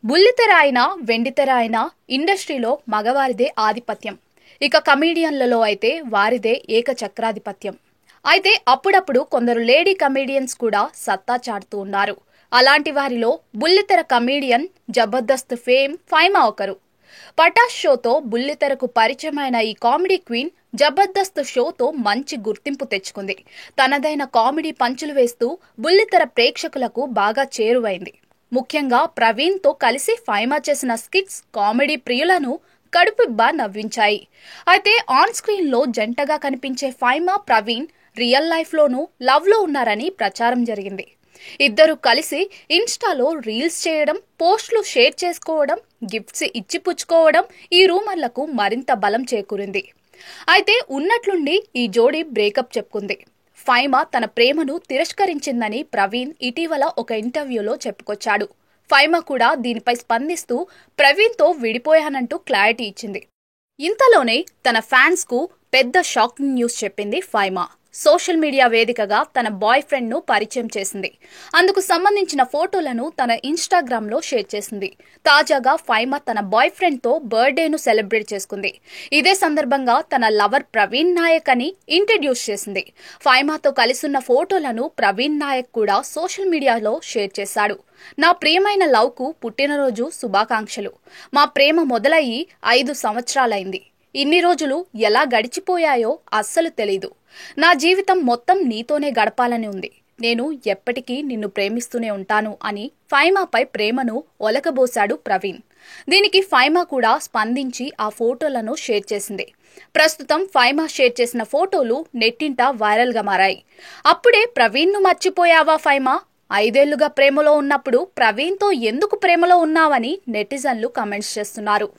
బుల్లితెర అయినా వెండితెర అయినా ఇండస్ట్రీలో మగవారిదే ఆధిపత్యం. ఇక కమీడియన్లలో అయితే వారిదే ఏకచక్రాధిపత్యం. అయితే అప్పుడప్పుడు కొందరు లేడీ కమీడియన్స్ కూడా సత్తా చాటుతూ ఉన్నారు. అలాంటి వారిలో బుల్లితెర కమీడియన్ జబర్దస్త్ ఫేమ్ ఫైమా ఒకరు. పటాష్ షోతో బుల్లితెరకు పరిచయమైన ఈ కామెడీ క్వీన్ జబర్దస్త్ షోతో మంచి గుర్తింపు తెచ్చుకుంది. తనదైన కామెడీ పంచులు వేస్తూ బుల్లితెర ప్రేక్షకులకు బాగా చేరువైంది. ముఖ్యంగా ప్రవీణ్తో కలిసి ఫైమా చేసిన స్కిట్స్ కామెడీ ప్రియులను కడుపుబ్బా నవ్వించాయి. అయితే ఆన్ స్క్రీన్లో జంటగా కనిపించే ఫైమా, ప్రవీణ్ రియల్ లైఫ్లోనూ లవ్లో ఉన్నారని ప్రచారం జరిగింది. ఇద్దరు కలిసి ఇన్స్టాలో రీల్స్ చేయడం, పోస్టులు షేర్ చేసుకోవడం, గిఫ్ట్స్ ఇచ్చిపుచ్చుకోవడం ఈ రూమర్లకు మరింత బలం చేకూరింది. అయితే ఉన్నట్లుండి ఈ జోడీ బ్రేకప్ చెప్పుకుంది. ఫైమా తన ప్రేమను తిరస్కరించిందని ప్రవీణ్ ఇటీవల ఒక ఇంటర్వ్యూలో చెప్పుకొచ్చాడు. ఫైమా కూడా దీనిపై స్పందిస్తూ ప్రవీణ్తో విడిపోయానంటూ క్లారిటీ ఇచ్చింది. ఇంతలోనే తన ఫ్యాన్స్కు పెద్ద షాకింగ్ న్యూస్ చెప్పింది ఫైమా. సోషల్ మీడియా వేదికగా తన బాయ్ ఫ్రెండ్ ను పరిచయం చేసింది. అందుకు సంబంధించిన ఫోటోలను తన ఇన్స్టాగ్రామ్ లో షేర్ చేసింది. తాజాగా ఫైమా తన బాయ్ ఫ్రెండ్ తో బర్త్డేను సెలబ్రేట్ చేసుకుంది. ఇదే సందర్భంగా తన లవర్ ప్రవీణ్ నాయక్ అని ఇంట్రడ్యూస్ చేసింది. ఫైమాతో కలిసున్న ఫోటోలను ప్రవీణ్ నాయక్ కూడా సోషల్ మీడియాలో షేర్ చేశాడు. నా ప్రియమైన లవ్ కు పుట్టినరోజు శుభాకాంక్షలు. మా ప్రేమ మొదలయ్యి 5 సంవత్సరాలైంది. ఇన్ని రోజులు ఎలా గడిచిపోయాయో అస్సలు తెలీదు. నా జీవితం మొత్తం నీతోనే గడపాలని ఉంది. నేను ఎప్పటికీ నిన్ను ప్రేమిస్తూనే ఉంటాను అని ఫైమాపై ప్రేమను ఒలకబోశాడు ప్రవీణ్. దీనికి ఫైమా కూడా స్పందించి ఆ ఫోటోలను షేర్ చేసింది. ప్రస్తుతం ఫైమా షేర్ చేసిన ఫోటోలు నెట్టింట వైరల్గా మారాయి. అప్పుడే ప్రవీణ్ను మర్చిపోయావా ఫైమా? 5 ఏళ్లుగా ప్రేమలో ఉన్నప్పుడు ప్రవీణ్తో ఎందుకు ప్రేమలో ఉన్నావని నెటిజన్లు కామెంట్స్ చేస్తున్నారు.